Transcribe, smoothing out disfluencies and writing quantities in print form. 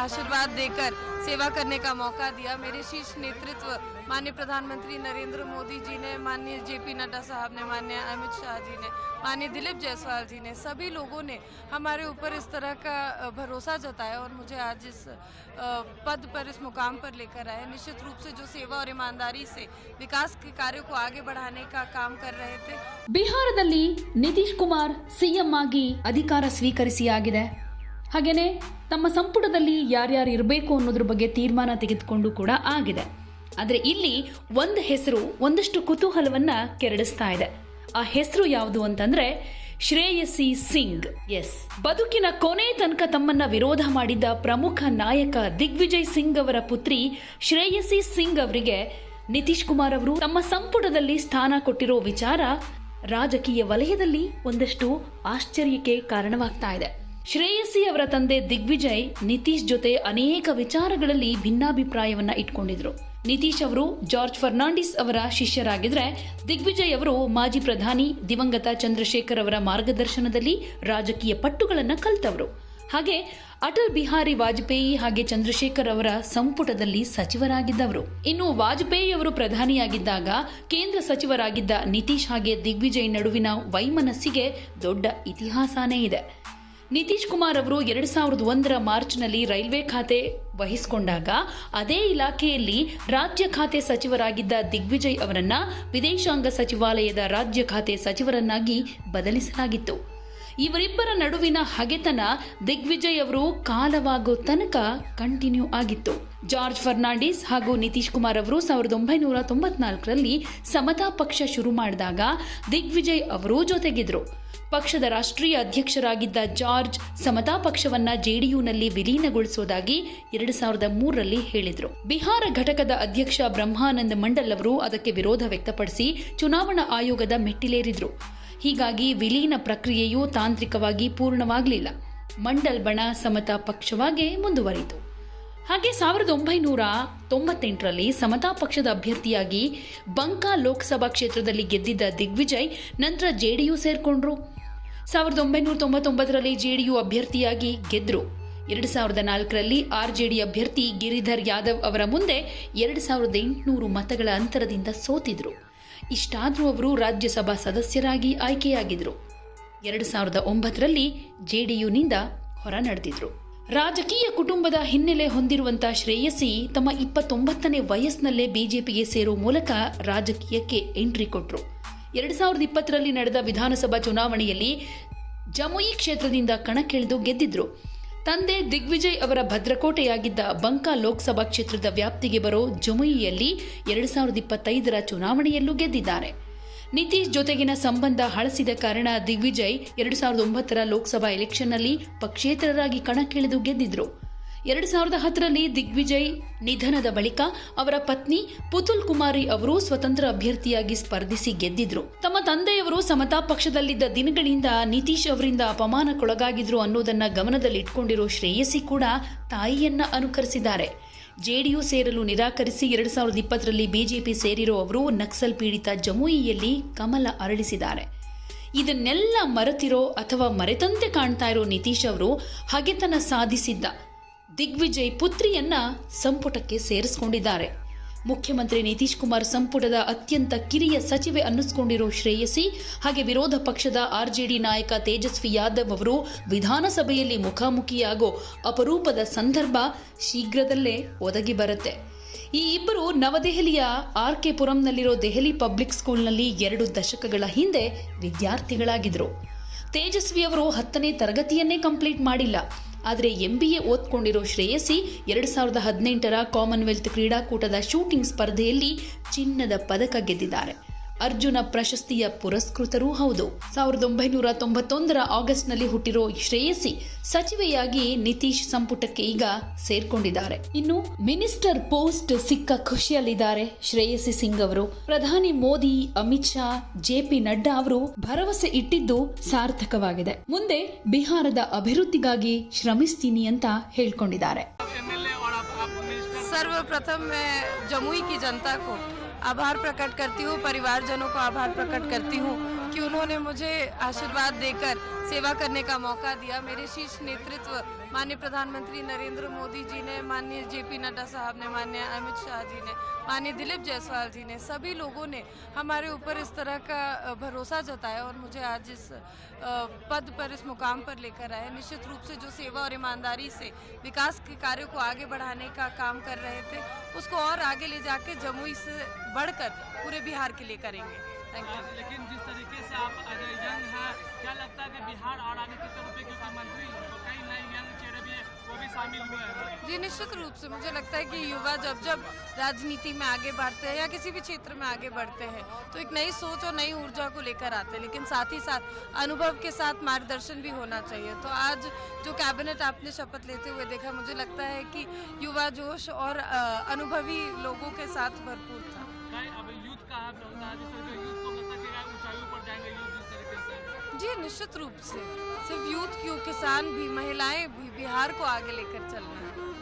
आशीर्वाद देकर सेवा करने का मौका दिया। मेरे शीर्ष नेतृत्व माननीय प्रधानमंत्री नरेंद्र मोदी जी ने, माननीय जेपी नड्डा साहब ने, माननीय अमित शाह जी ने, माननीय दिलीप जायसवाल जी ने, सभी लोगों ने हमारे ऊपर इस तरह का भरोसा जताया और मुझे आज इस पद पर, इस मुकाम पर लेकर आए। निश्चित रूप से जो सेवा और ईमानदारी से विकास के कार्यों को आगे बढ़ाने का काम कर रहे थे। ಬಿಹಾರದಲ್ಲಿ ನಿತೀಶ್ ಕುಮಾರ್ ಸಿಎಂ ಆಗಿ ಅಧಿಕಾರ ಸ್ವೀಕರಿಸಿ ಆಗಿದೆ. ಹಾಗೇನೆ ತಮ್ಮ ಸಂಪುಟದಲ್ಲಿ ಯಾರ್ಯಾರು ಇರಬೇಕು ಅನ್ನೋದ್ರ ಬಗ್ಗೆ ತೀರ್ಮಾನ ತೆಗೆದುಕೊಂಡು ಕೂಡ ಆಗಿದೆ. ಆದರೆ ಇಲ್ಲಿ ಒಂದು ಹೆಸರು ಒಂದಷ್ಟು ಕುತೂಹಲವನ್ನ ಕೆರಳಿಸ್ತಾ ಇದೆ. ಆ ಹೆಸರು ಯಾವುದು ಅಂತಂದ್ರೆ ಶ್ರೇಯಸಿ ಸಿಂಗ್. ಎಸ್, ಬದುಕಿನ ಕೊನೆ ತನಕ ತಮ್ಮನ್ನ ವಿರೋಧ ಮಾಡಿದ್ದ ಪ್ರಮುಖ ನಾಯಕ ದಿಗ್ವಿಜಯ್ ಸಿಂಗ್ ಅವರ ಪುತ್ರಿ ಶ್ರೇಯಸಿ ಸಿಂಗ್ ಅವರಿಗೆ ನಿತೀಶ್ ಕುಮಾರ್ ಅವರು ತಮ್ಮ ಸಂಪುಟದಲ್ಲಿ ಸ್ಥಾನ ಕೊಟ್ಟಿರೋ ವಿಚಾರ ರಾಜಕೀಯ ವಲಯದಲ್ಲಿ ಒಂದಷ್ಟು ಆಶ್ಚರ್ಯಕ್ಕೆ ಕಾರಣವಾಗ್ತಾ ಇದೆ. ಶ್ರೇಯಸಿ ಅವರ ತಂದೆ ದಿಗ್ವಿಜಯ್ ನಿತೀಶ್ ಜೊತೆ ಅನೇಕ ವಿಚಾರಗಳಲ್ಲಿ ಭಿನ್ನಾಭಿಪ್ರಾಯವನ್ನ ಇಟ್ಕೊಂಡಿದ್ರು. ನಿತೀಶ್ ಅವರು ಜಾರ್ಜ್ ಫರ್ನಾಂಡಿಸ್ ಅವರ ಶಿಷ್ಯರಾಗಿದ್ರೆ, ದಿಗ್ವಿಜಯ್ ಅವರು ಮಾಜಿ ಪ್ರಧಾನಿ ದಿವಂಗತ ಚಂದ್ರಶೇಖರ್ ಅವರ ಮಾರ್ಗದರ್ಶನದಲ್ಲಿ ರಾಜಕೀಯ ಪಟ್ಟುಗಳನ್ನ ಕಲಿತವರು. ಹಾಗೆ ಅಟಲ್ ಬಿಹಾರಿ ವಾಜಪೇಯಿ ಹಾಗೆ ಚಂದ್ರಶೇಖರ್ ಅವರ ಸಂಪುಟದಲ್ಲಿ ಸಚಿವರಾಗಿದ್ದವರು. ಇನ್ನು ವಾಜಪೇಯಿ ಅವರು ಪ್ರಧಾನಿಯಾಗಿದ್ದಾಗ ಕೇಂದ್ರ ಸಚಿವರಾಗಿದ್ದ ನಿತೀಶ್ ಹಾಗೆ ದಿಗ್ವಿಜಯ್ ನಡುವಿನ ವೈಮನಸ್ಸಿಗೆ ದೊಡ್ಡ ಇತಿಹಾಸನೇ ಇದೆ. ನಿತೀಶ್ ಕುಮಾರ್ ಅವರು 2001ರ ಮಾರ್ಚ್ನಲ್ಲಿ ರೈಲ್ವೆ ಖಾತೆ ವಹಿಸಿಕೊಂಡಾಗ ಅದೇ ಇಲಾಖೆಯಲ್ಲಿ ರಾಜ್ಯ ಖಾತೆ ಸಚಿವರಾಗಿದ್ದ ದಿಗ್ವಿಜಯ್ ಅವರನ್ನ ವಿದೇಶಾಂಗ ಸಚಿವಾಲಯದ ರಾಜ್ಯ ಖಾತೆ ಸಚಿವರನ್ನಾಗಿ ಬದಲಿಸಲಾಗಿತ್ತು. ಇವರಿಬ್ಬರ ನಡುವಿನ ಹಗೆತನ ದಿಗ್ವಿಜಯ್ ಅವರು ಕಾಲವಾಗೋ ತನಕ ಕಂಟಿನ್ಯೂ ಆಗಿತ್ತು. ಜಾರ್ಜ್ ಫರ್ನಾಂಡಿಸ್ ಹಾಗೂ ನಿತೀಶ್ ಕುಮಾರ್ ಅವರು 1994ರಲ್ಲಿ ಸಮತಾ ಪಕ್ಷ ಶುರು ಮಾಡಿದಾಗ ದಿಗ್ವಿಜಯ್ ಅವರೂ ಜೊತೆಗಿದ್ರು. ಪಕ್ಷದ ರಾಷ್ಟ್ರೀಯ ಅಧ್ಯಕ್ಷರಾಗಿದ್ದ ಜಾರ್ಜ್ ಸಮತಾ ಪಕ್ಷವನ್ನ ಜೆಡಿಯುನಲ್ಲಿ ವಿಲೀನಗೊಳಿಸುವುದಾಗಿ 2003ರಲ್ಲಿ ಹೇಳಿದ್ರು. ಬಿಹಾರ ಘಟಕದ ಅಧ್ಯಕ್ಷ ಬ್ರಹ್ಮಾನಂದ ಮಂಡಲ್ ಅವರು ಅದಕ್ಕೆ ವಿರೋಧ ವ್ಯಕ್ತಪಡಿಸಿ ಚುನಾವಣಾ ಆಯೋಗದ ಮೆಟ್ಟಿಲೇರಿದ್ರು. ಹೀಗಾಗಿ ವಿಲೀನ ಪ್ರಕ್ರಿಯೆಯು ತಾಂತ್ರಿಕವಾಗಿ ಪೂರ್ಣವಾಗಲಿಲ್ಲ. ಮಂಡಲ್ ಬಣ ಸಮತಾ ಪಕ್ಷವಾಗಿ ಮುಂದುವರಿಯಿತು. ಹಾಗೆ 1998ರಲ್ಲಿ ಸಮತಾ ಪಕ್ಷದ ಅಭ್ಯರ್ಥಿಯಾಗಿ ಬಂಕಾ ಲೋಕಸಭಾ ಕ್ಷೇತ್ರದಲ್ಲಿ ಗೆದ್ದಿದ್ದ ದಿಗ್ವಿಜಯ್ ನಂತರ ಜೆಡಿಯು ಸೇರ್ಕೊಂಡ್ರು. 1999ರಲ್ಲಿ ಜೆಡಿಯು ಅಭ್ಯರ್ಥಿಯಾಗಿ ಗೆದ್ರು. 2004ರಲ್ಲಿ ಆರ್ಜೆಡಿ ಅಭ್ಯರ್ಥಿ ಗಿರಿಧರ್ ಯಾದವ್ ಅವರ ಮುಂದೆ 2800 ಮತಗಳ ಅಂತರದಿಂದ ಸೋತಿದ್ರು. ಇಷ್ಟಾದರೂ ಅವರು ರಾಜ್ಯಸಭಾ ಸದಸ್ಯರಾಗಿ ಆಯ್ಕೆಯಾಗಿದ್ರು. 2009ರಲ್ಲಿ ಜೆಡಿಯುನಿಂದ ಹೊರ ನಡೆದಿದ್ರು. ರಾಜಕೀಯ ಕುಟುಂಬದ ಹಿನ್ನೆಲೆ ಹೊಂದಿರುವಂತಹ ಶ್ರೇಯಸಿ ತಮ್ಮ 29ನೇ ವಯಸ್ಸಿನಲ್ಲೇ ಬಿಜೆಪಿಗೆ ಸೇರೋ ಮೂಲಕ ರಾಜಕೀಯಕ್ಕೆ ಎಂಟ್ರಿ ಕೊಟ್ರು. 2020ರಲ್ಲಿ ನಡೆದ ವಿಧಾನಸಭಾ ಚುನಾವಣೆಯಲ್ಲಿ ಜಮುಯಿ ಕ್ಷೇತ್ರದಿಂದ ಕಣಕ್ಕಿಳಿದು ಗೆದ್ದಿದ್ರು. ತಂದೆ ದಿಗ್ವಿಜಯ್ ಅವರ ಭದ್ರಕೋಟೆಯಾಗಿದ್ದ ಬಂಕಾ ಲೋಕಸಭಾ ಕ್ಷೇತ್ರದ ವ್ಯಾಪ್ತಿಗೆ ಬರೋ ಜಮುಯಿಯಲ್ಲಿ 2025ರ ಚುನಾವಣೆಯಲ್ಲೂ ಗೆದ್ದಿದ್ದಾರೆ. ನಿತೀಶ್ ಜೊತೆಗಿನ ಸಂಬಂಧ ಹಳಸಿದ ಕಾರಣ ದಿಗ್ವಿಜಯ್ 2009ರ ಲೋಕಸಭಾ ಎಲೆಕ್ಷನ್ನಲ್ಲಿ ಪಕ್ಷೇತರರಾಗಿ ಕಣಕ್ಕಿಳಿದು ಗೆದ್ದಿದ್ರು. 2010ರಲ್ಲಿ ದಿಗ್ವಿಜಯ್ ನಿಧನದ ಬಳಿಕ ಅವರ ಪತ್ನಿ ಪುತುಲ್ ಕುಮಾರಿ ಅವರು ಸ್ವತಂತ್ರ ಅಭ್ಯರ್ಥಿಯಾಗಿ ಸ್ಪರ್ಧಿಸಿ ಗೆದ್ದಿದ್ರು. ತಮ್ಮ ತಂದೆಯವರು ಸಮತಾ ಪಕ್ಷದಲ್ಲಿದ್ದ ದಿನಗಳಿಂದ ನಿತೀಶ್ ಅವರಿಂದ ಅಪಮಾನಕ್ಕೊಳಗಾಗಿದ್ರು ಅನ್ನೋದನ್ನ ಗಮನದಲ್ಲಿಟ್ಕೊಂಡಿರೋ ಶ್ರೇಯಸಿ ಕೂಡ ತಾಯಿಯನ್ನ ಅನುಕರಿಸಿದ್ದಾರೆ. ಜೆಡಿಯು ಸೇರಲು ನಿರಾಕರಿಸಿ 2020ರಲ್ಲಿ ಬಿಜೆಪಿ ಸೇರಿರೋ ಅವರು ನಕ್ಸಲ್ ಪೀಡಿತ ಜಮುಯಿಯಲ್ಲಿ ಕಮಲ ಅರಳಿಸಿದ್ದಾರೆ. ಇದನ್ನೆಲ್ಲ ಮರೆತಿರೋ ಅಥವಾ ಮರೆತಂತೆ ಕಾಣ್ತಾ ಇರೋ ನಿತೀಶ್ ಅವರು ಹಗೆತನ ಸಾಧಿಸಿದ್ದ ದಿಗ್ವಿಜಯ್ ಪುತ್ರಿಯನ್ನ ಸಂಪುಟಕ್ಕೆ ಸೇರಿಸಿಕೊಂಡಿದ್ದಾರೆ. ಮುಖ್ಯಮಂತ್ರಿ ನಿತೀಶ್ ಕುಮಾರ್ ಸಂಪುಟದ ಅತ್ಯಂತ ಕಿರಿಯ ಸಚಿವೆ ಅನ್ನಿಸಿಕೊಂಡಿರೋ ಶ್ರೇಯಸಿ ಹಾಗೆ ವಿರೋಧ ಪಕ್ಷದ ಆರ್ಜೆಡಿ ನಾಯಕ ತೇಜಸ್ವಿ ಯಾದವ್ ಅವರು ವಿಧಾನಸಭೆಯಲ್ಲಿ ಮುಖಾಮುಖಿಯಾಗೋ ಅಪರೂಪದ ಸಂದರ್ಭ ಶೀಘ್ರದಲ್ಲೇ ಒದಗಿ ಬರುತ್ತೆ. ಈ ಇಬ್ಬರು ನವದೆಹಲಿಯ RK ಪುರಂನಲ್ಲಿರೋ ದೆಹಲಿ ಪಬ್ಲಿಕ್ ಸ್ಕೂಲ್ನಲ್ಲಿ 2 ದಶಕಗಳ ಹಿಂದೆ ವಿದ್ಯಾರ್ಥಿಗಳಾಗಿದ್ರು. ತೇಜಸ್ವಿ ಅವರು 10ನೇ ತರಗತಿಯನ್ನೇ ಕಂಪ್ಲೀಟ್ ಮಾಡಿಲ್ಲ. ಆದರೆ MBA ಓದ್ಕೊಂಡಿರೋ ಶ್ರೇಯಸಿ 2018ರ ಕಾಮನ್ವೆಲ್ತ್ ಕ್ರೀಡಾಕೂಟದ ಶೂಟಿಂಗ್ ಸ್ಪರ್ಧೆಯಲ್ಲಿ ಚಿನ್ನದ ಪದಕ ಗೆದ್ದಿದ್ದಾರೆ. ಅರ್ಜುನ ಪ್ರಶಸ್ತಿಯ ಪುರಸ್ಕೃತರೂ ಹೌದು. 1991ರ ಆಗಸ್ಟ್ನಲ್ಲಿ ಹುಟ್ಟಿರೋ ಶ್ರೇಯಸಿ ಸಚಿವೆಯಾಗಿ ನಿತೀಶ್ ಸಂಪುಟಕ್ಕೆ ಈಗ ಸೇರ್ಕೊಂಡಿದ್ದಾರೆ. ಇನ್ನು ಮಿನಿಸ್ಟರ್ ಪೋಸ್ಟ್ ಸಿಕ್ಕ ಖುಷಿಯಲ್ಲಿದ್ದಾರೆ ಶ್ರೇಯಸಿ ಸಿಂಗ್ ಅವರು. ಪ್ರಧಾನಿ ಮೋದಿ, ಅಮಿತ್ ಶಾ, JP ನಡ್ಡಾ ಅವರು ಭರವಸೆ ಇಟ್ಟಿದ್ದು ಸಾರ್ಥಕವಾಗಿದೆ. ಮುಂದೆ ಬಿಹಾರದ ಅಭಿವೃದ್ಧಿಗಾಗಿ ಶ್ರಮಿಸ್ತೀನಿ ಅಂತ ಹೇಳ್ಕೊಂಡಿದ್ದಾರೆ. सर्वप्रथम मैं जमुई की जनता को आभार प्रकट करती हूँ, परिवारजनों को आभार प्रकट करती हूँ कि उन्होंने मुझे आशीर्वाद देकर सेवा करने का मौका दिया। मेरे शीर्ष नेतृत्व माननीय प्रधानमंत्री नरेंद्र मोदी जी ने, माननीय जेपी नड्डा साहब ने, माननीय अमित शाह जी ने, माननीय दिलीप जायसवाल जी ने, सभी लोगों ने हमारे ऊपर इस तरह का भरोसा जताया और मुझे आज इस पद पर, इस मुकाम पर लेकर आए। निश्चित रूप से जो सेवा और ईमानदारी से विकास के कार्यों को आगे बढ़ाने का काम कर रहे थे, उसको और आगे ले जाके जमुई से बढ़कर पूरे बिहार के लिए करेंगे। Thank you. लेकिन जिस तरीके से आप यंग हैं, क्या लगता है कि बिहार और आगे की तरफ, क्योंकि मंत्री कई नए यंग चेहरे भी हैं, वो भी शामिल हुए हैं? जी, निश्चित रूप से मुझे लगता है कि युवा जब जब राजनीति में आगे बढ़ते हैं या किसी भी क्षेत्र में आगे बढ़ते हैं तो एक नई सोच और नई ऊर्जा को लेकर आते हैं, लेकिन साथ ही साथ अनुभव के साथ मार्गदर्शन भी होना चाहिए। तो आज जो कैबिनेट आपने शपथ लेते हुए देखा, मुझे लगता है कि युवा जोश और अनुभवी लोगों के साथ भरपूर था। अब यूथ का होता है, जिससे यूथ को लगता है कि ऊंचाइयों पर जाएंगे यूथ जिस तरीके से। जी, निश्चित रूप से सिर्फ यूथ क्यों, किसान भी, महिलाएं भी, बिहार को आगे लेकर चलना है।